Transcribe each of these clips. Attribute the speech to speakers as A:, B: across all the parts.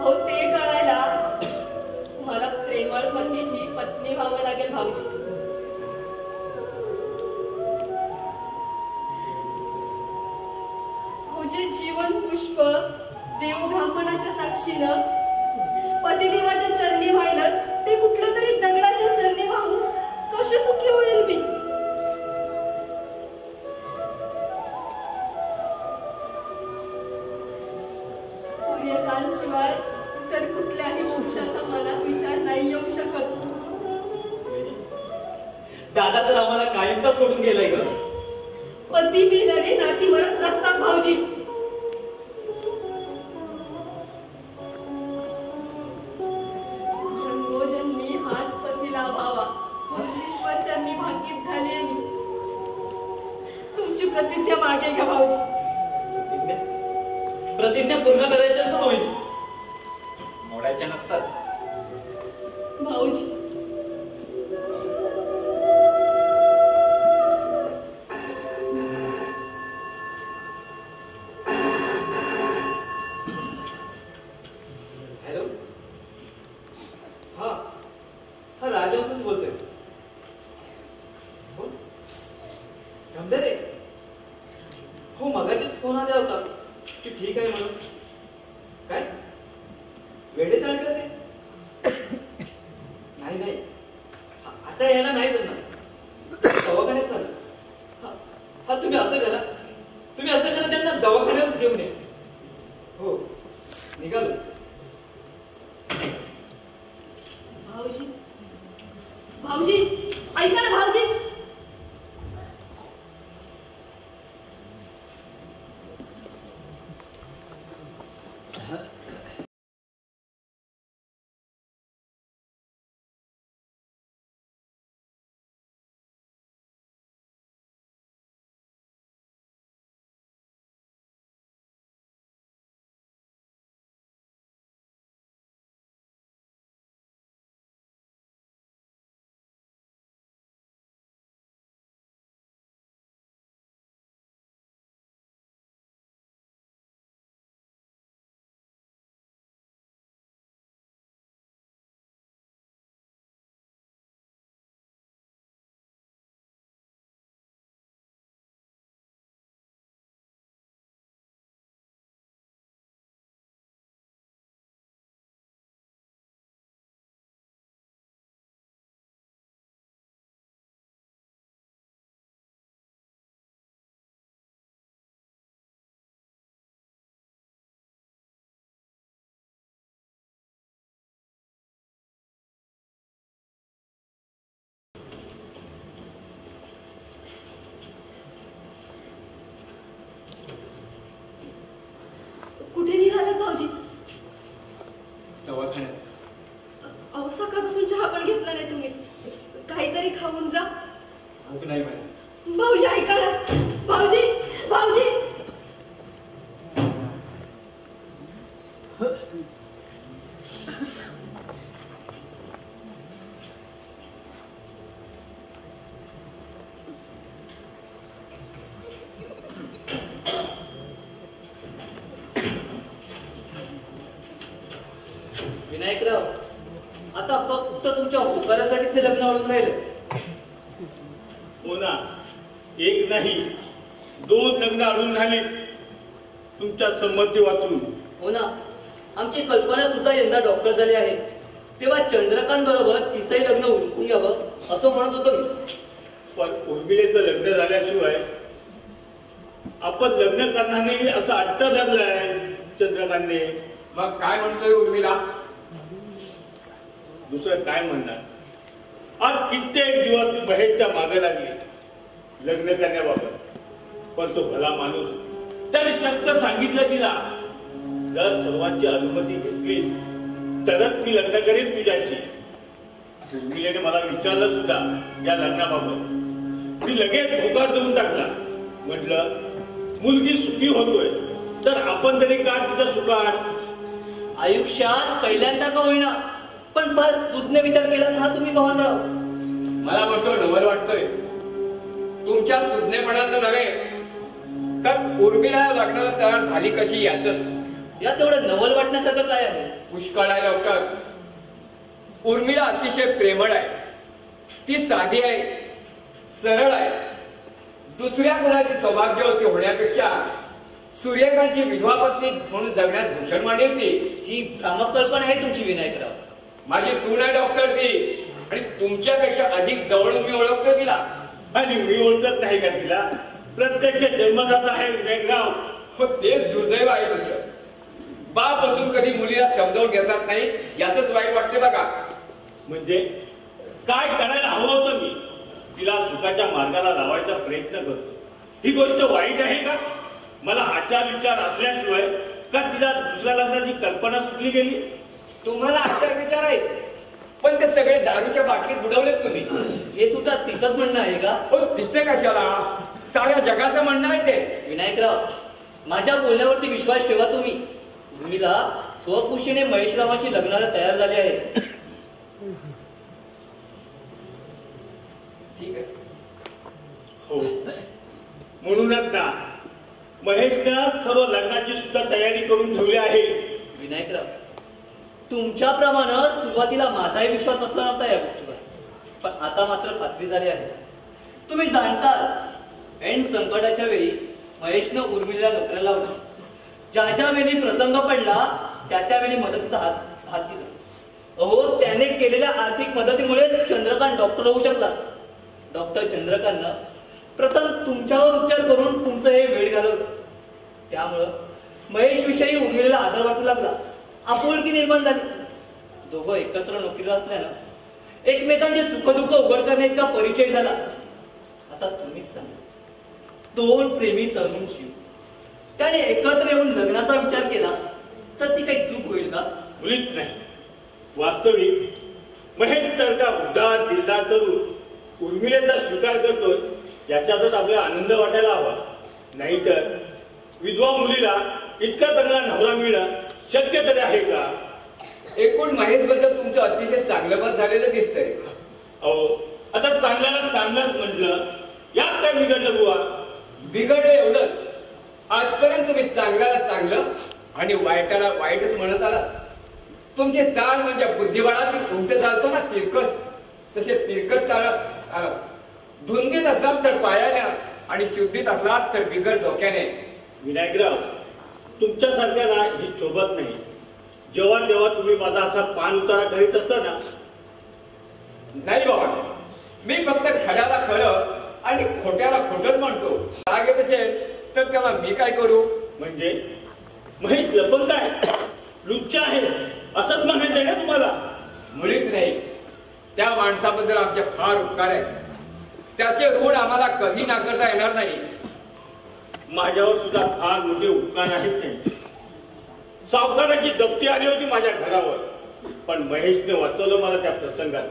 A: हो ते कळायला मला प्रेमळ पतीची पत्नी व्हावं लागेल भाऊजी. जे जीवन पुष्प देव ब्राह्मणाच्या साक्षीनं पतिदेवाच्या चरणी वाहिलं ते कुठल्या तरी दगडाच्या चरणी वाहून कसे सुखी होईल मी. सूर्यकांत शिवाय तर कुठल्याही मोक्षाचा मनात विचार नाही येऊ शकत.
B: दादा तर आम्हाला कायमचा सोडून गेलाय ग.
A: पती मेल्याने नाती मरत नसतात भाऊजी. जन्मोजन्मी हाच पती लाभावा ईश्वर चरणी भाकीत झाले. तुमची प्रतिज्ञा मागे घ्या भाऊजी.
B: प्रतिज्ञा पूर्ण करायची असतात होईल, मोडायच्या नसतात
A: भाऊजी.
B: हॅलो, हा राजवंशच बोलतोय. हो गंधरे, हो मगाचीच फोन आला होता की ठीक आहे म्हणून. काय वेडे चाळ करते? नाही नाही, आता यायला नाही जमणार, दवाखान्यात चाल. हा तुम्ही असं करा, त्यांना दवाखान्यात घेऊन या. हो निघालो.
A: भाऊजी भाऊजी ऐका ना भाऊजी. कुठे निघालात भाऊजी?
B: दवाखान्यात.
A: अहो सकाळपासून चहा पण घेतला नाही तुम्ही. काहीतरी खाऊन जा.
B: भूक नाही मला.
A: भाऊजी ऐका ना. भाऊजी भाऊजी.
B: विनायकराव, आता फक्त तुमच्या होकारासाठीच लग्न होऊन राहिले.
C: हो ना, एक नाही 2 लग्न अडून राहिली तुमच्या संमती वाचून.
B: हो ना, आमची कल्पना सुद्धा यंदा डॉक्टर झाली आहे. तेव्हा चंद्रकांत बरोबर तिसही लग्न उरकून यावं असं म्हणत होतो मी.
C: पण उर्मिलेचं लग्न झाल्याशिवाय आपण लग्न करणार नाही असं अट्ट धरलंय चंद्रकांतने.
D: मग काय म्हणतोय उर्मिला?
C: दुसरं काय म्हणणार? आज कित्येक दिवस ती बहेरच्या मागे लागली लग्न करण्याबाबत. पण तो भला माणूस त्याने चक्क सांगितलं तिला, जर सर्वांची अनुमती घेतली तरच मी लग्न करेन तुझ्याशी. उर्मिलेने मला विचारलं सुद्धा या लग्नाबाबत. मी लगेच होकार देऊन टाकला. म्हटलं मुलगी सुखी होतोय तर आपण तरी का तिचा सुखार.
B: आयुष्यात पहिल्यांदा का होईना पण फार सुज्ञ विचार केला हा तुम्ही पवनराव.
D: मला म्हणतो नवल वाटतोय. तुमच्या सुज्ञपणाचं नव्हे तर उर्मिला लग्नाला तयार झाली कशी
E: यात तेवढं नवल वाटण्यासारखं काय आहे?
D: पुष्कळ आहे डॉक्टर. उर्मिला अतिशय प्रेमळ आहे. ती साधी आहे, सरळ आहे. दुसऱ्या कुणाची सौभाग्यवती होण्यापेक्षा सूर्यकांतची विधवा पत्नी म्हणून जगण्यात भूषण मांडेल ती.
E: ही भ्रामक कल्पना आहे तुमची विनायकराव.
D: माझी सून आहे डॉक्टर ती, आणि तुमच्यापेक्षा अधिक जवळून मी ओळखतो तिला.
C: आणि मी ओळखत नाही का तिला? प्रत्यक्ष जन्मदाता आहे विनायकराव.
D: हो, तेच दुर्दैव आहे तुमचं. बाप असून कधी मुलीला समजावून घेतात नाही, याच वाईट वाटते बघा.
C: म्हणजे काय करायला हवं होतं मी? तिला सुखाच्या मार्गाला लावायचा प्रयत्न करतो. ही गोष्ट वाईट आहे का? मला आचार विचार असल्याशिवाय का तिला दुसऱ्या लग्नाची कल्पना सुटली गेली?
D: तुम्हाला आचार विचार आहेत, पण ते सगळे दारूच्या बाटलीत बुडवलेत तुम्ही.
E: हे सुद्धा तिचंच म्हणणं आहे का?
D: हो, तिचे कशाला? साऱ्या जगाचं म्हणणं आहे ते.
E: विनायकराव, माझ्या बोलण्यावरती विश्वास ठेवा तुम्ही. उर्मिला स्वखुशीने महेशरावाशी लग्नाला तयार झाली आहे.
D: ठीक आहे.
C: हो, म्हणूनच ना महेशनं सर्व लग्नाची सुद्धा तयारी करून ठेवली आहे.
E: विनायकराव, तुमच्याप्रमाणे सुरुवातीला माझाही विश्वास नसला नव्हता या गोष्टीवर, पण आता मात्र खात्री झाली आहे. तुम्ही जाणता, ऐन संकटाच्या वेळी महेशनं उर्मिला नोकऱ्याला लावलं. ज्या ज्या वेळी प्रसंग पडला त्या वेळी मदतीचा हात दिला. अहो, त्याने केलेल्या आर्थिक मदतीमुळे चंद्रकांत डॉक्टर होऊ शकला. डॉक्टर चंद्रकांतनं प्रथम तुमच्यावर उपचार करून तुमचं हे वेळ घालवलं. त्यामुळं महेश विषयी उर्मिलेला आदर वाटू लागला. आपुलकी निर्माण झाली. दोघं एकत्र नोकरीला असल्यानं एकमेकांचे सुखदुःख उघड करणे इतका परिचय झाला. आता तुम्हीच सांगा, दोन प्रेमी तरुणशी त्याने एकत्र येऊन लग्नाचा विचार केला तर ती काही चूक होईल का?
C: मुलीच नाही. वास्तविक महेश सारखा उदार दिलदार तरुण उर्मिलेचा स्वीकार करतोय याच्यातच आपल्याला आनंद वाटायला हवा. नाहीतर विधवा मुलीला इतका चांगला नवरा मिळणं शक्य तरी आहे का?
D: एकूण महेश बद्दल तुमचं अतिशय चांगलं मत झालेलं दिसतंय.
C: अहो, आता चांगल्याला चांगलंच म्हटलं, यात काय बिघडलं बुवा?
D: बिघडलं एवढंच, आजपर्यंत तुम्ही चांगल्याला चांगलं आणि वाईटाला वाईटच म्हणत आला. तुमचे चाल म्हणजे बुद्धिबळात उलट चालतो ना तिरकस, तसे तिरकस चालत आला. धुंदीत असाल तर पायाने आणि शुद्धीत असलात तर बिगर डोक्याने.
C: विनायकराव, तुमच्यासारख्याला ही शोभत नाही. जेव्हा तेव्हा तुम्ही माझा असा पान उतारा करीत असताना.
D: नाही बाबा, मी फक्त खऱ्याला खरं आणि खोट्याला खोटच म्हणतो. राग येत असेल तर तेव्हा मी काय करू?
C: म्हणजे महेश लपंग काय, लुच्चा आहे असंच म्हणायचं आहे ना तुम्हाला?
D: मुळीच नाही. त्या माणसाबद्दल आमचे फार उपकार आहेत. त्याचे ऋण आम्हाला कधी नाकारता येणार नाही.
C: माझ्यावर सुद्धा फार मोठे उपकार आहेत त्यांचे. सावकाराची जप्ती आली होती माझ्या घरावर, पण महेशने वाचवलं मला त्या प्रसंगात.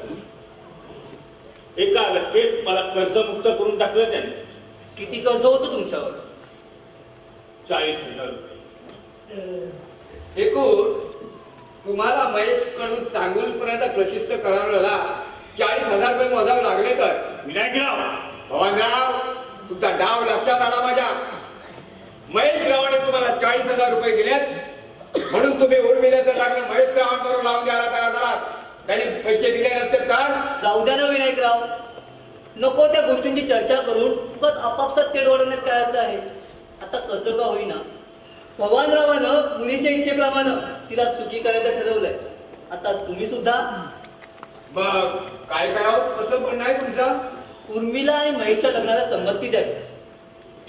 C: एका रकमेत मला कर्जमुक्त करून टाकलं त्याने.
E: किती कर्ज होतं तुमच्यावर?
C: 40,000 रुपये.
D: एकूण तुम्हाला महेश कडून चांगुलपर्यंत प्रशिस्त करायला 40,000 रुपये मोजावे लागले तर.
C: विनायकराव,
D: भवानराव, तुमचा डाव लक्षात आला माझ्या. महेश रावाने तुम्हाला 40,000 रुपये दिलेत म्हणून तुम्ही उर्मिलेचं लग्न महेश रावांबरोबर लावून द्यायला तयार झालात. त्यांनी पैसे दिले नसते तर?
E: जाऊ द्या ना विनायकराव, नको त्या गोष्टींची चर्चा करून उगाच आपापसात तेढ वाढवण्यात काय अर्थ आहे. आता कसं का होईना भवानरावानं मुलीच्या इच्छेप्रमाणे तिला सुखी करायचं ठरवलंय. आता तुम्ही सुद्धा
D: मग काय करावं कसं म्हणणं आहे तुमचं?
E: उर्मिला आणि महेशच्या लग्नाला संमती द्यावी.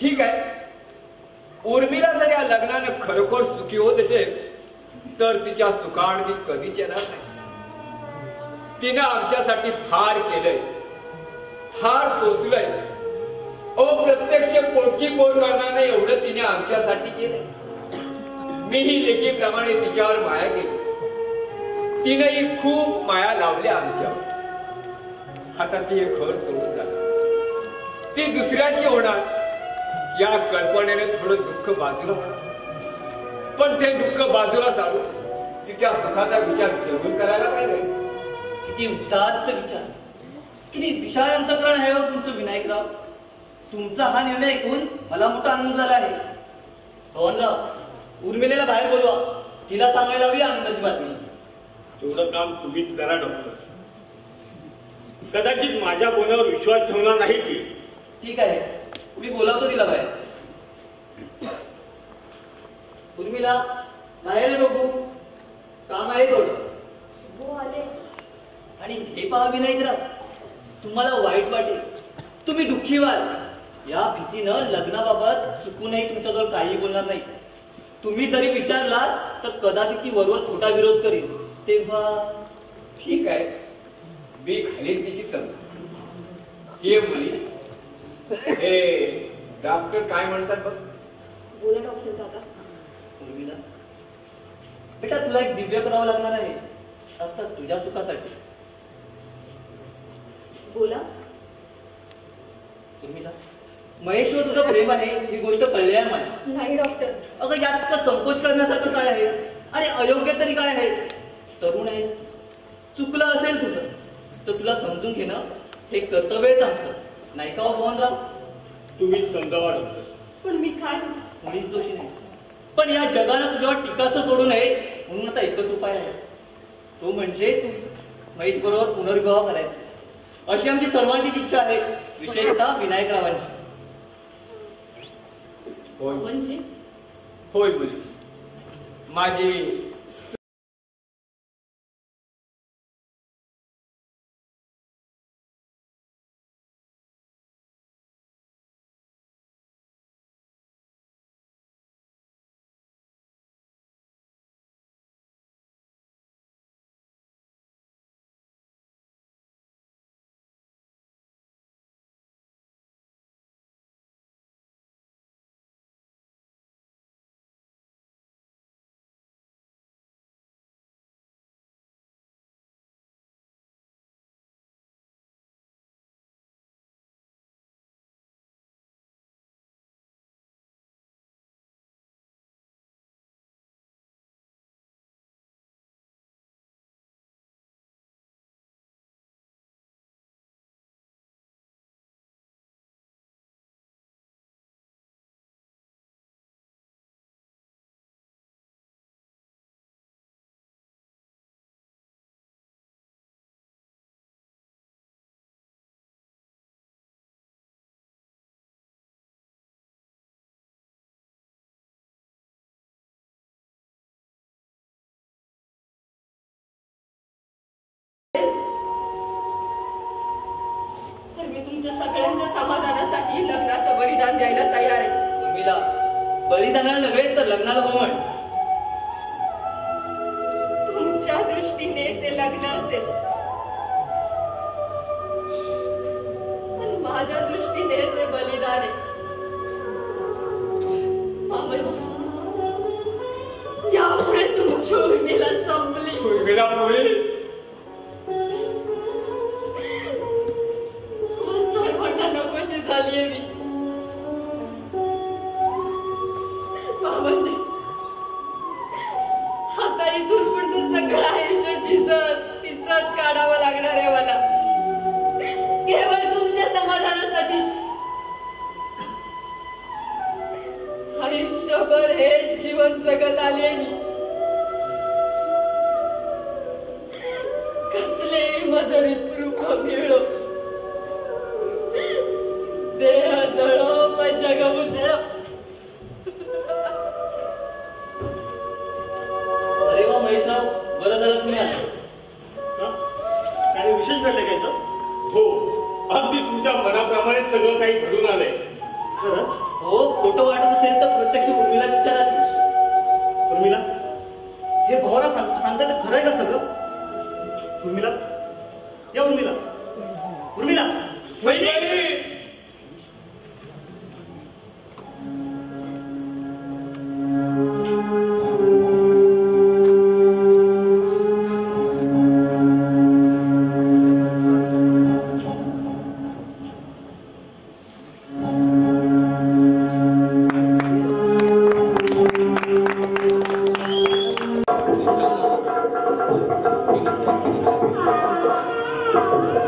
D: ठीक आहे. उर्मिला जर या लग्नानं खरोखर सुखी होत असेल तर तिच्या सुखाड मी कधीच येणार नाही. तिनं आमच्यासाठी फार केलंय, फार सोसलंय. प्रत्यक्ष पोटची पोर करणार नाही एवढं तिने आमच्यासाठी केलंय. मीही लेकीप्रमाणे तिच्यावर माया केली. तिनेही खूप माया लावल्या आमच्यावर. आता ती हे घर सोडून जाणार, ती दुसऱ्याची होणार या कल्पनेने थोडं दुःख बाजूला होणार. पण ते दुःख बाजूला सारून तिच्या सुखाचा विचार जरूर करायला पाहिजे.
E: किती उदात्त विचार, किती विशाल अंतःकरण आहे हो तुमचं विनायकराव. तुमचा हा निर्णय ऐकून मला मोठा आनंद झाला आहे. भवनराव, उर्मिलेला बाहेर बोलवा, तिला सांगायला हवी आनंदाची बातमी.
C: तेवढं काम तुम्हीच करा डॉक्टर. कदाचित माझ्या बोलण्यावर विश्वास ठेवणार नाही की.
E: ठीक आहे, मी बोलावतो तिला बाहेर. उर्मिला, बाहेर ये बघू, काम आहे थोडं.
A: हो आले.
E: आणि हे पहा विनायकराव, तुम्हाला वाईट वाटेल, तुम्ही दुःखी व्हाल. या भीतीनं लग्नाबाबत चुकूनही तुमच्याजवळ काही बोलणार नाही. तुम्ही जरी विचारलात तर कदाचित ती वरवर खोटा विरोध करील. तेव्हा
D: ठीक आहे, मी घालीन तिची संग. ये मुली, हे डॉक्टर काय म्हणतात बघ.
A: बोला डॉक्टर काका.
E: उर्मिला बेटा, तुला एक दिव्य करावं लागणार आहे, अर्थात तुझ्या सुखासाठी.
A: बोला.
E: उर्मिला, महेशवर तुझं प्रेम आहे ही गोष्ट कळली आहे मला.
A: नाही डॉक्टर.
E: अगं यात का संकोच करण्यासारखं काय आहे आणि अयोग्य तरी काय आहे. तरुण आहेस, चुकलं असेल तुझं तर तुला समजून घेणं हे कर्तव्यच आमचं, नाही का हो मोहनराव?
C: तुम्हीच समजावा डॉक्टर.
A: पण मी काय.
E: कोणीच दोषी नाही, पण या जगानं तुझ्यावर टीकासं सोडू नये म्हणून आता एकच उपाय आहे, तो म्हणजे तू महेश बरोबर पुनर्विवाह करायचा, अशी आमची सर्वांचीच इच्छा आहे, विशेषतः विनायकरावांची.
D: होय
A: म्हणजे
D: होय मुली, माझी
A: तर मी तुमच्या सगळ्यांच्या समाधानासाठी लग्नाचं बलिदान द्यायला तयार आहे.
E: उर्मिला, बलिदानाला नव्हे तर लग्नाला हो म्हण.
A: तुमच्या दृष्टीने ते लग्न असेल, पण माझ्या दृष्टीने ते बलिदान आहे. मामाजी, यापुढे तुमची उर्मिला संपली.
D: उर्मिला मुली,
A: सर्वांना नकोशी झालीये मी. मामाजी, आता इथून पुढचं सगळं आयुष्य झिजत काढावं लागणार आहे मला, केवळ तुमच्या समाधानासाठी. आयुष्यभर हे जीवन जगत आले मी, कसले मजुरी रूप मिळो, देह जळो पण जग उजळो.
E: अरे वा महेशराव, बरं झालं तुम्ही आले.
F: काही विशेष घडलं काय तर?
C: हो, अगदी तुमच्या मनाप्रमाणे सगळं काही घडून आलंय.
F: खरंच?
E: हो, खोटं वाटत असेल तर प्रत्यक्ष उर्मिला विचारा की.
F: उर्मिला, हे भावाला सांगता ते खरं आहे का सगळं? उर्मिला, या उर्मिला, उर्मिला.
E: Thank you.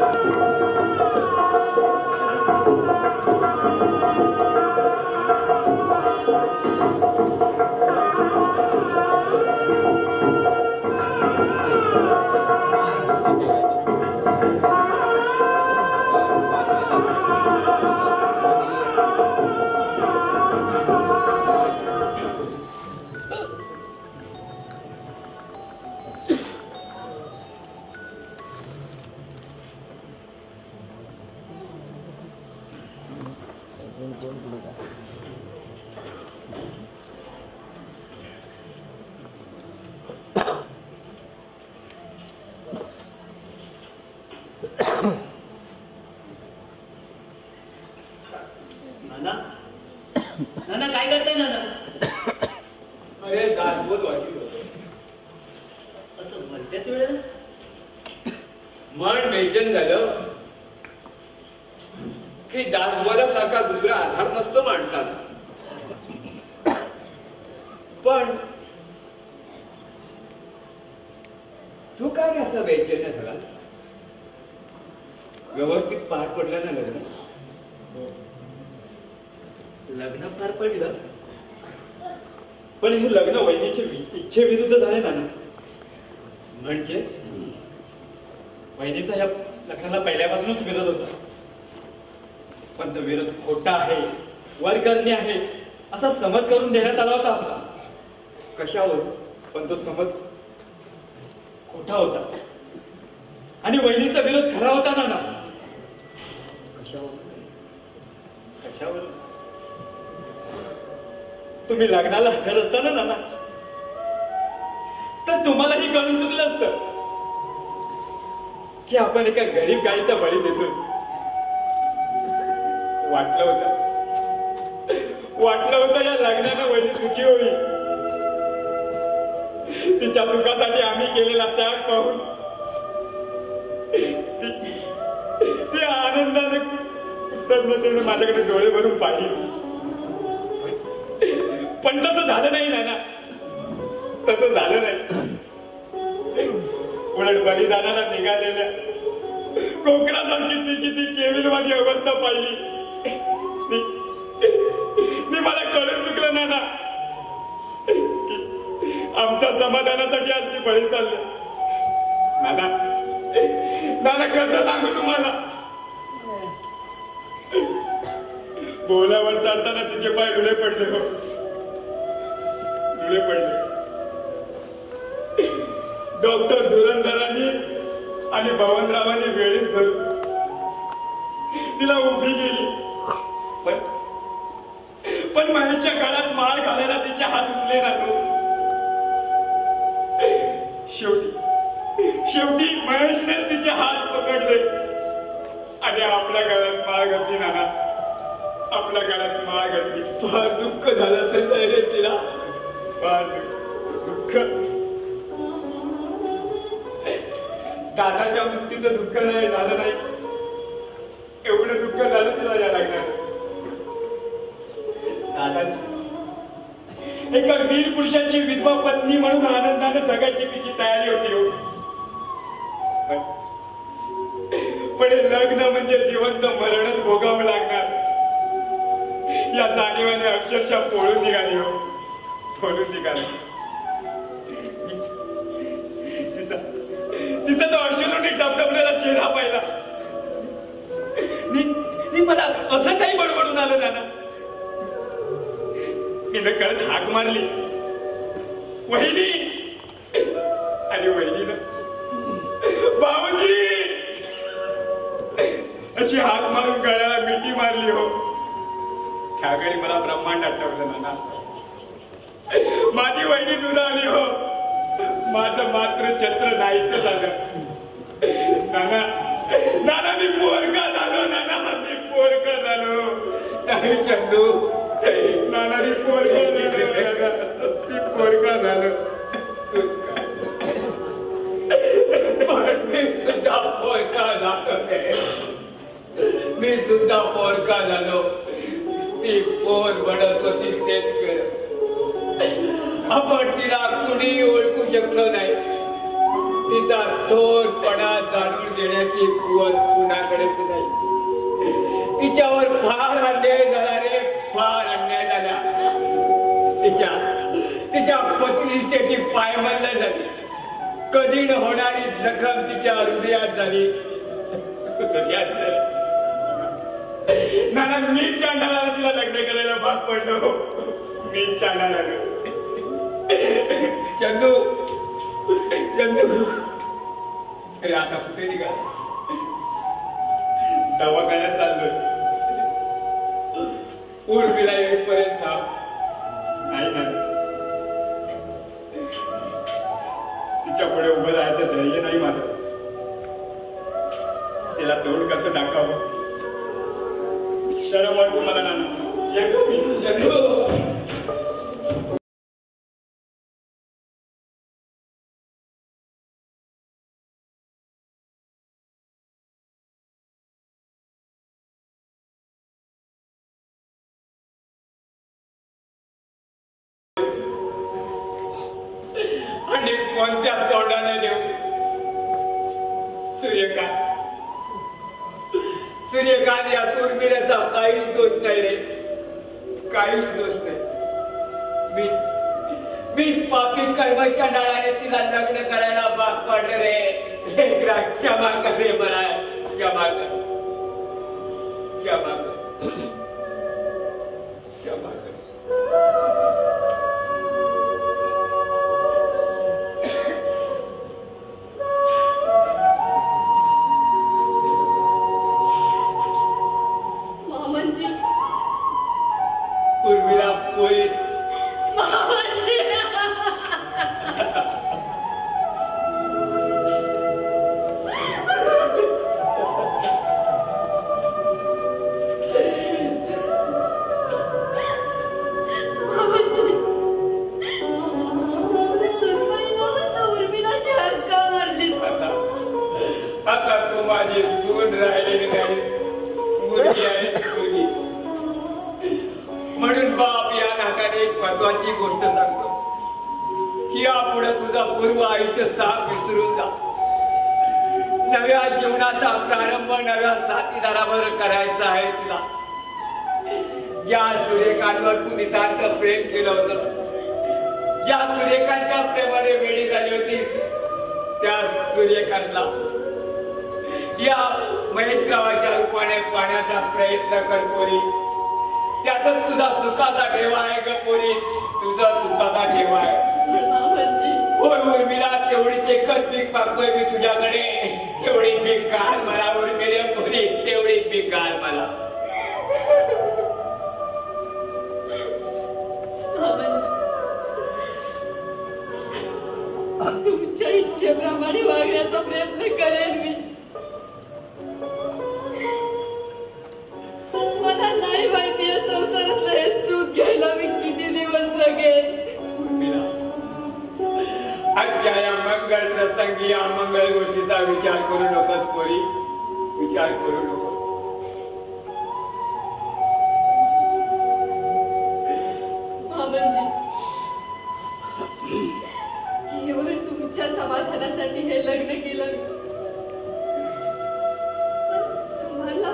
E: त्याच वेळेला
D: मन बेचैन झालं की दासवाल्यासारखा दुसरा आधार नसतो माणसाला. पण तू काय असं बेचैन झाला? व्यवस्थित पार पडलं ना लग्न?
E: लग्न पार पडलं,
C: पण हे लग्न वहिनीच्या इच्छेविरुद्ध झाले ना.
B: म्हणजे वहिनीचा या लग्नाला पहिल्यापासूनच विरोध होता, पण तो विरोध खोटा आहे, वरकरणी आहे असा समज करून देण्यात आला होता आपला.
D: कशावर?
B: पण तो समज खोटा होता आणि वहिनीचा विरोध खरा होता ना. कशावर? तुम्ही लग्नाला हजर असताना नाना, तर तुम्हालाही कळून चुकलं असतं की आपण एका गरीब गाईचा बळी देतोय. वाटलं होतं या लग्नानं वहिनी सुखी होईल. तिच्या सुखासाठी आम्ही केलेला त्याग पाहून ती आनंदाने कृतज्ञतेने माझ्याकडे डोळे भरून पाहिली. पण तसं झालं नाही नाना, तसं झालं नाही. उलट बलिदानाला निघालेल्या कोकणासारखी तिची ती केविलवादी अवस्था पाहिली. मी मला कळून चुकलं नाना, आमच्या समाधानासाठी आज ती बळी चालली. नाना नाना कसं सांगू तुम्हाला, बोलावर चढताना तिचे पाय डुळे पडले. हो, डुळे पडले. डॉक्टर धुरंधरांनी आणि भवनरावांनी वेळीच धरून तिला उभी केली. पण महेशच्या गळ्यात माळ घालायला तिचे हात उचले ना. तो शेवटी महेशने तिचे हात पकडले आणि आपल्या गळ्यात माळ घातली. नाना, आपल्या गळ्यात माळ घातली.
D: फार दुःख झालं असेल रे तिला.
B: फार दुःख. दादाच्या मृत्यूचं दुःख नाही झालं नाही, एवढं दुःख झालं तिला या लग्नात. दादाची एका वीर पुरुषाची विधवा पत्नी म्हणून आनंदाने जगायची तिची तयारी होती. पण हे लग्न म्हणजे जिवंत मरणच भोगावं लागणार या जाणीवाने अक्षरशः पळून निघाली. हो, पळून निघाली. तिचा तो अश्रूने टपटपलेला चेहरा पाहिला. मला असं काही बडबडून आलं नाना. मी कळत हाक मारली, वहिनी. आणि वहिनीनं बाबूजी अशी हाक मारून गळ्याला मिठी मारली. हो, त्या घरी मला ब्रह्मांड आठवलं नाना. माझी वहिनी दूध आली. हो, माझं मात्र छत्र नाहीच झालं. नाना नाना मी पोरका झालो. नाना मी पोरका झालो.
D: नाही चंदू,
B: नाना मी पोरका झालो. मी पोरका झालो.
D: मी सुद्धा पोरका झालो. ती पोर बनत होती तेच कर. आपण तिला कुणी ओळखू शकलो नाही. तिचा थोरपणा जाणून घेण्याची कुवत कुणाकडेच नाही. तिच्यावर फार अन्याय झाला रे, फार अन्याय झाला. तिच्या पत्नीष्ठेची पायमल्ल झाली. कधी न होणारी जखम तिच्या हृदयात झाली.
B: नाना मी चांडाला तिला लग्न करायला भाग पडलो. मी चांडाला.
D: चंदू आता कुठे निघा?
B: दवाखान्यात चाललोय.
D: उर्मिला येईपर्यंत
B: नाही ना, तिच्या पुढे उभं राहायचं धैर्य नाही माझं. तिला तोड कसं दाखवावं शरम वाटतो मला नाना.
D: आणि कोणत्या तोंडाने देऊ? सूर्यकांत या उर्मिलाचा काहीच दोष नाही रे, काहीच दोष नाही. मी पापी कर्माच्या नाळाने तिला लग्न करायला भाग पाडले रे. क्षमा कर रे मला, क्षमा कर, क्षमा कर, क्षमा कर.
A: मामांजी,
D: उर्मिला पोरी
A: मामांजी.
D: आता तू माझी सून राहिलेली नाही, मुलगी आहेस मुलगी. म्हणून बाप या नात्याने एक महत्वाची गोष्ट सांगतो की यापुढे तुझा पूर्व आयुष्य साफ विसरून जा. नव्या जीवनाचा प्रारंभ नव्या साथीदारावर करायचा आहे तुला. ज्या सूर्यकांतवर तू नितांत प्रेम केलं होतंस, ज्या सूर्यकांतच्या प्रेमाने वेळी झाली होतीस, त्या सूर्यकांतला या महेशरावाच्या रूपाने पाण्याचा प्रयत्न कर पोरी. त्यातच तुझा सुखाचा ठेवा आहे ग पोरी, तुझा सुखाचा ठेवा आहे. होय उर्मिला, तेवढीच एकच भीक मागतोय मी तुझ्याकडे. तेवढी भीक घाल मला उर्मिला पोरी, तेवढी भीक घाल मला.
A: तुमच्या इच्छेप्रमाणे वागण्याचा प्रयत्न करेन मी. मला नाही माहिती या संसारातलं हे सूत घ्यायला मी किती दिवस जगेन.
D: आजच्या या मंगल प्रसंगी या मंगल गोष्टीचा विचार करू नकोस पोरी, विचार करू नको.
A: मामांजी, केवळ तुमच्या समाधानासाठी हे लग्न केलं मी. तुम्हाला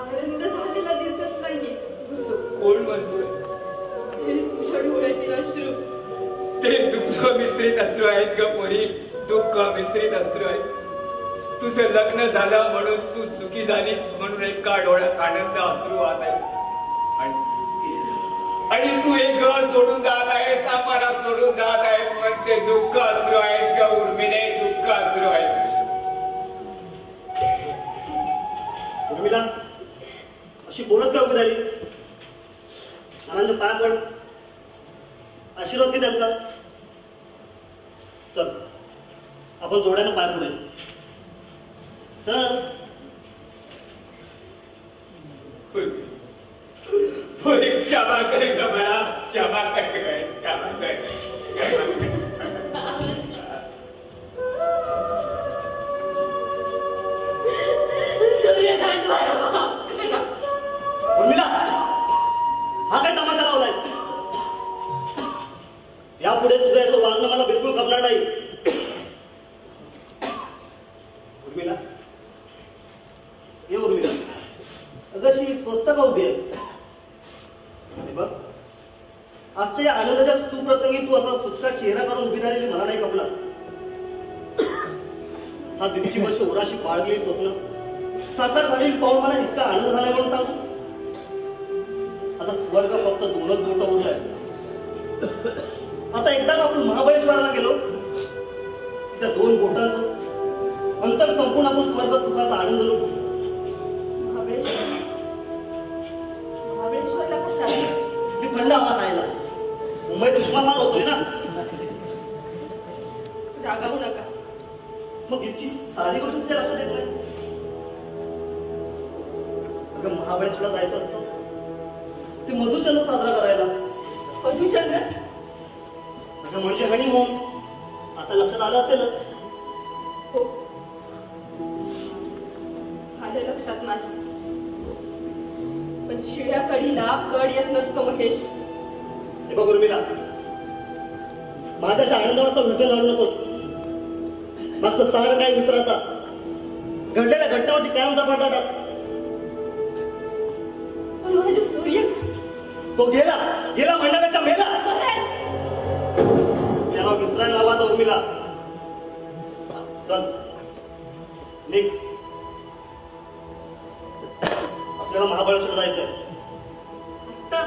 A: आनंद झालेला दिसत नाही.
D: कोण म्हणतोय?
A: हे तुझ्या डोळ्यातील अश्रू.
D: ते दुःख मिश्रित अश्रू आहेत ग पोरी, दुःख मिश्रित अश्रू आहेत. तुझं लग्न झालं म्हणून तू सुखी झालीस म्हणून एका डोळ्यात आनंद अश्रू वाहत आहे, आणि तू एक घर सोडून जात आहेस, आम्हाला सोडून जात आहेस, पण ते दुःख अश्रू आहेत ग उर्मिले, दुःख अश्रू आहेत.
F: उर्मिला, अशी बोलत का उभी राहिलीस? नानांच्या पाया पड, आशीर्वाद घे त्यांचा. चल आपण जोड्यानं पाय पडूया. चल.
D: पोरी क्षमा कर ग मला, क्षमा कर, क्षमा कर.
A: सूर्यकांत
F: उर्मिला, हा काय तमाशा लावलाय? यापुढे तुझं असं वागणं मला बिलकुल खपणार नाही. उर्मिला, ये उर्मिला, अगं अशी स्वस्त का उभी आहे? बघ, आजच्या या आनंदाच्या सुप्रसंगी तू असा सुटका चेहरा करून उभी राहिलेली मला नाही खपणार. हा जितकी वर्ष उराशी बाळगलेली स्वप्न साकार झालेली पाहून मला इतका आनंद झालाय म्हणून सांगू. आता स्वर्ग फक्त 2च बोटं उरलाय. आता एकदा आपण महाबळेश्वरला गेलो, त्या 2 बोटांचं अंतर संपून आपण स्वर्ग सुखाचा आनंद लुटू.
A: महाबळेश्वरला कशाला?
F: ती थंड हवा खायला. मुंबईत उष्माघात होतोय ना.
A: रागावू नका.
F: मग इतकी साधी गोष्ट तुझ्या लक्षात येत नाही? अगं महाबळेश्वरला जायचं असतं ते मधुचंद्र साजरा करायला.
A: मधुचंद्र
F: अगं म्हणजे हनीमून. आता लक्षात आलं असेलच.
A: हो, आलं लक्षात माझ्या. पण शिळ्या कडीला कड येत नसतो महेश.
F: हे बघ उर्मिला, माझ्याशी आनंदाचा विचार जाणू नकोस. मागचं सारं काही विसरता घडलेल्या घटनावरती कायमचा पडदा टाक.
A: पण माझे सूर्य
F: तो गेला गेला म्हणण्यापेक्षा मेला.
A: परेश,
F: त्याला विसरायला हवा तर उर्मिला. चल निघ, आपल्याला महाबळेश्वर जायचंय.
A: आता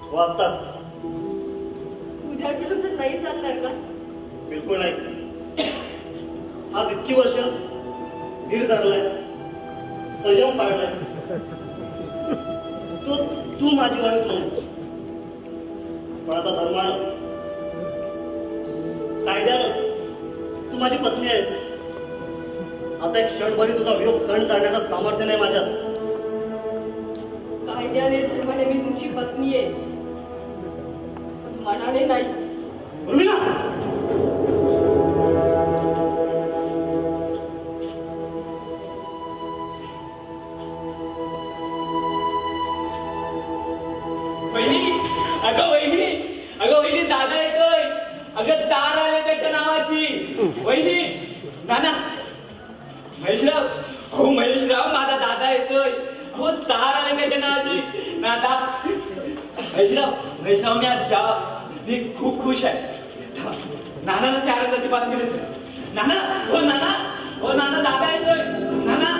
F: हो आत्ताच.
A: उद्या गेलो तर नाही चालणार का?
F: बिलकुल नाही. आज इतकी वर्ष धीर धरलाय, संयम पाळलाय. तू माझी वाईस म्हणून पण आता धर्मानं कायद्यानं तू माझी पत्नी आहेस. आता एक क्षणभरी तुझा वियोग सहन करण्याचं सामर्थ्य नाही माझ्यात.
A: कायद्याने धर्माने मी तुमची पत्नी आहे, मनाने नाही.
F: उर्मिला,
B: वहिनी दादा येतोय. अगं तार आले त्याच्या नावाची. वहिनी, नाना, महेशराव, हो महेशराव, माझा दादा येतोय. हो तार आले त्याच्या नावाची. नादा, महेशराव मी आज मी खूप खुश आहे. नाना त्या आनंदाची बातमी देतो. नाना, हो नाना, दादा येतोय. नाना,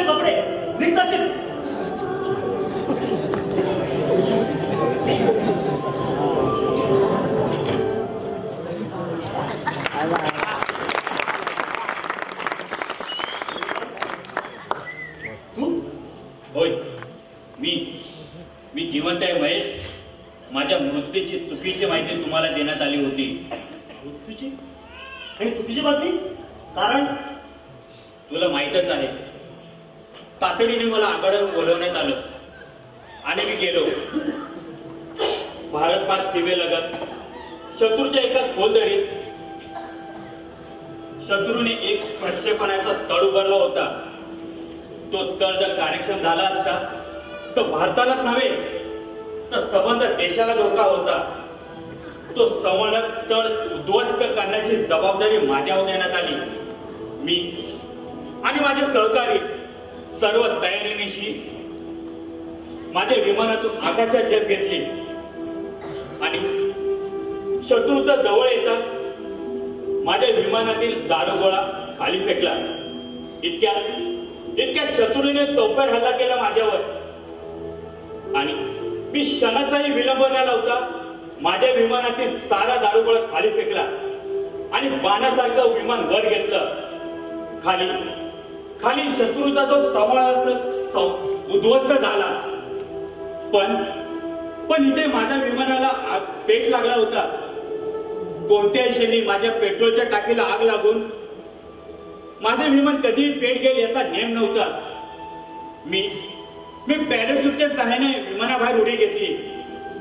F: कपडे निघताशील. तू?
C: होय, मी जिवंत आहे महेश. माझ्या मृत्यूची चुकीची माहिती तुम्हाला देण्यात आली होती.
F: मृत्यूची आणि चुकीची बातमी? कारण
C: तुला माहीतच आहे. तातडीने मला आघाड्यावर बोलवण्यात आलं आणि मी गेलो. भारत पाक सीमेलगत शत्रूच्या एका खोलदरीत शत्रूने एक प्रक्षेपणाचा तळ उभारला होता. तो तळ जर कार्यक्षम झाला असता तर भारतालाच नव्हे तर संबंध देशाला धोका होता. तो संवर्धक तळ उद्ध्वस्त करण्याची जबाबदारी माझ्यावर देण्यात आली. मी आणि माझे सहकारी सर्व तयारीनिशी माझ्या विमानातून आकाशात झेप घेतली आणि शत्रूचा जवळ येतात माझ्या विमानातील दारुगोळा खाली फेकला. इतक्या शत्रूने चौफेर हल्ला केला माझ्यावर आणि मी क्षणाचाही विलंब न लावता माझ्या विमानातील सारा दारुगोळा खाली फेकला आणि बाणासारखं विमान वर घेतलं. खाली शत्रूचा जो उद्ध्वस्त झाला. पण इथे माझ्या विमानाला पेट लागला होता. कोणत्याही क्षणी माझ्या पेट्रोलच्या टाकीला आग लागून माझे विमान कधीही पेट गेल याचा नेम नव्हता. मी पॅराशूटच्या सहाय्याने विमानाबाहेर उडी घेतली.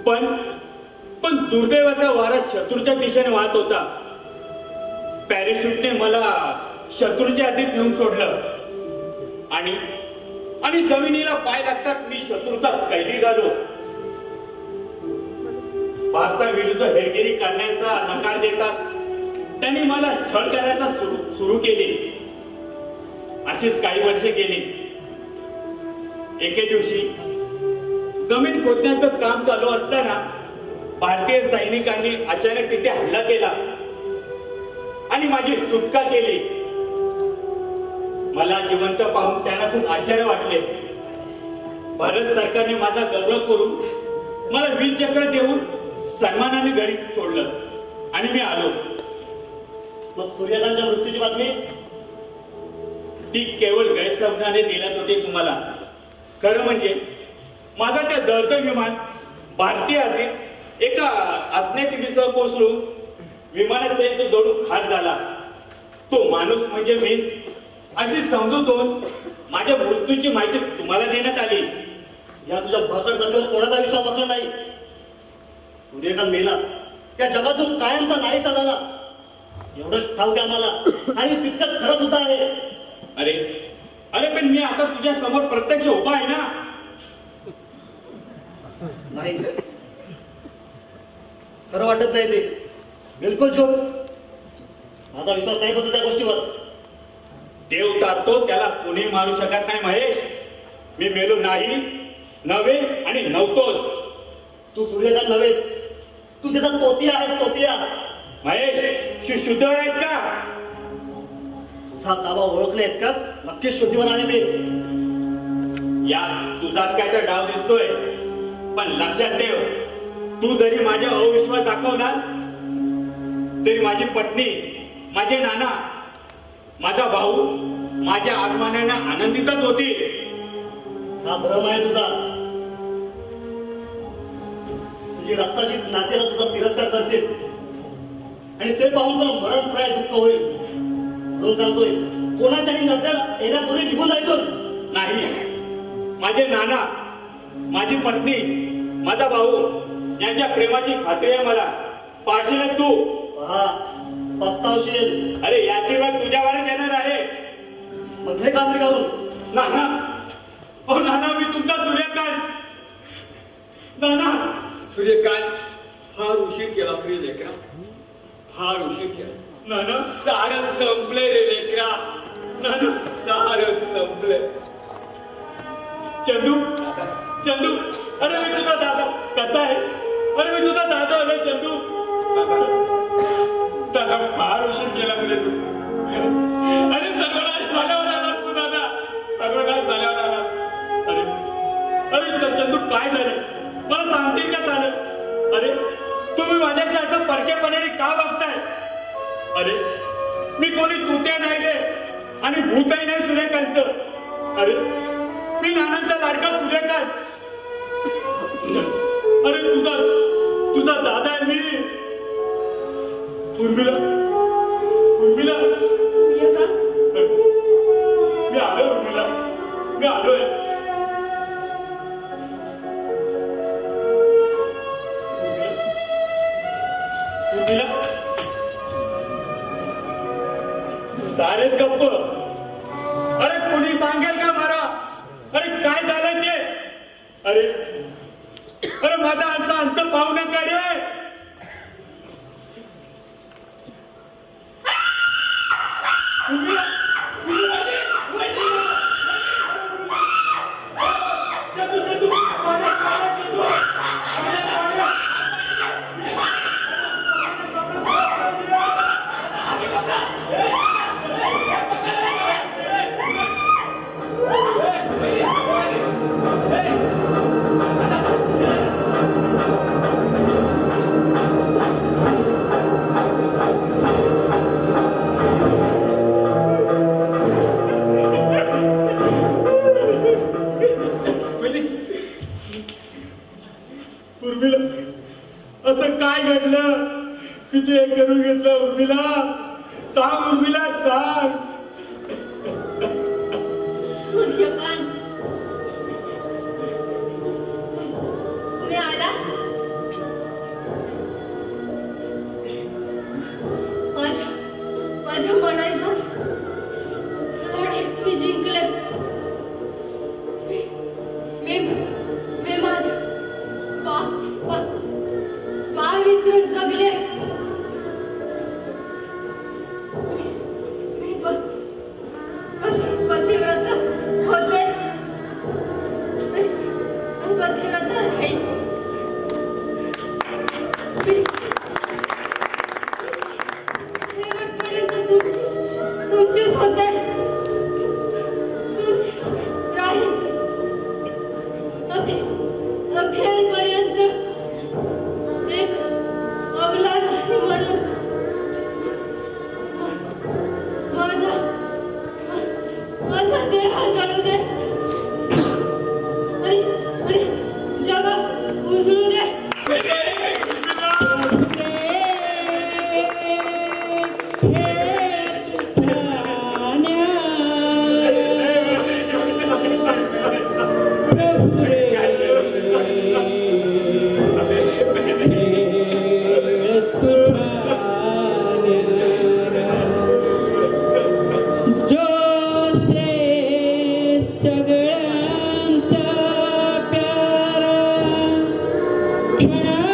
C: पण दुर्दैवाचा वारा शत्रूच्या दिशेने वाहत होता. पॅराशूटने मला शत्रूच्या आधीत नेऊन सोडलं आणि जमिनीला पाय लागतात मी शत्रूचा कैदी झालो. भारताविरुद्ध हेरगिरी करण्याचा नकार देतात त्यांनी मला छळ करायचा सुरू केले. अशीच काही वर्षे गेली. एके दिवशी जमीन खोदण्याचं काम चालू असताना भारतीय सैनिकांनी अचानक तिथे हल्ला केला आणि माझी सुटका केली. मला जिवंत पाहून त्यांना खूप आश्चर्य वाटले. भारत सरकारने माझा गौरव करून मला वीर चक्र देऊन सन्मानाने घरी सोडलं आणि मी आलो.
F: मग सूर्यकांतच्या मृत्यूची बातमी?
C: ती केवळ गैरसमजाने देण्यात होती तुम्हाला. खरं म्हणजे माझा त्या जळतं विमान भारतीय हद्दीत एका अज्ञात टीव्हीसह कोसळून विमानासहित तो जळून खाक झाला. तो माणूस म्हणजे मीच अशी समजूत होऊन माझ्या मृत्यूची माहिती तुम्हाला देण्यात आली.
F: या तुझ्या भाकड कथेवर कोणाचा विश्वास बसला नाही. सूर्यकांत मेला, त्या जगातून कायमचा नाहीसा झाला एवढंच ठाऊक आहे आम्हाला आणि तितकंच खरं सुद्धा आहे.
C: अरे अरे पण मी आता तुझ्या समोर प्रत्यक्ष उभा आहे ना.
F: नाही, खरं वाटत नाही ते. बिलकुल चूप. माझा विश्वास नाही बसत त्या गोष्टीवर.
C: देव तारतो त्याला कोणी मारू शकत नाही महेश. मी मेलो नाही, नव्हे आणि नव्हतोच.
F: तू सूर्यकांत नव्हे, तू त्याचा तोतिया आहेस, तोतिया.
C: महेश शुद्ध आहेस का?
F: तुझा दावा ओळखले इतकाच नक्कीच शुद्धीवर आहे मी.
C: या तुझात काय तर डाव दिसतोय, पण लक्षात ठेव, तू जरी माझ्या अविश्वास दाखवलास तरी माझी पत्नी, माझे नाना, माझा भाऊ माझ्या आगमनाने आनंदितच होतील.
F: हा भ्रम आहे तुझा. तुझी रक्ताची नातेला तुझा तिरस्कार करतील आणि ते पाहून तुला मरणप्राय दुःख होईल. म्हणून सांगतोय, कोणाच्याही नजर येण्यापूर्वी निघून जायचो
C: नाही. माझे नाना, माझी पत्नी, माझा भाऊ यांच्या प्रेमाची खात्री आहे मला. पाळशीलच तू.
F: पहा, पस्तावशील.
C: अरे याची वेळ तुझ्यावरच येणार आहे.
F: मग हे खात्री करून
C: नाना, ओ नाना, मी तुमचा सूर्यकांत. नाना.
D: सूर्यकांत, फार उशीर केला लेकरा, फार उशीर केला.
C: नाना,
D: सारं संपले रे लेकरा.
C: नाना,
D: सारं संपले.
C: चंदू, चंदू, अरे मी तुझा दादा. कसा आहे? अरे मी तुझा दादा आहे चंदू. दादा, फार उशीर केलास रे तू. अरे सर्वनाश झाल्यावर आलास तू दादा, सर्वनाश झाल्यावर आलास. अरे अरे चंदू, काय झालं? मला सांगतील का झालं? अरे तुम्ही माझ्याशी असं परकेपणाने का वागताय? अरे मी कोणी तुत्या नाही रे, आणि भूतही नाही सूर्यकांतचं. अरे मी नानांचा लाडका सूर्यकांत. अरे तुझा दादा आहे मी. उर्मिला, उर्मिला,
A: सूर्यकांत,
C: मी आलोय. उर्मिला, मी आलोय. उर्मिला, सारेच गप्प. अरे कोणी सांगेल का मला? अरे काय झालं ते? अरे अरे माझा असा अंत पाहू नका रे. उर्मिला, असं काय घडलं? किती हे करून घेतलं? उर्मिला सांग, उर्मिला सांग.
A: सूर्यकांत, तुम्ही आला? माझ्या मनाच्या लढाईत मी जिंकले. मी माझं पावित्र्य जगले. मी पतिव्रत होते, पतिव्रत राहील. शेवटपर्यंत तुमचीच होते, तुमचीच राहील. अखेरपर्यंत एक अबला नाही म्हणून माझा देह जळू दे आणि जग उजळू दे.
G: क्षण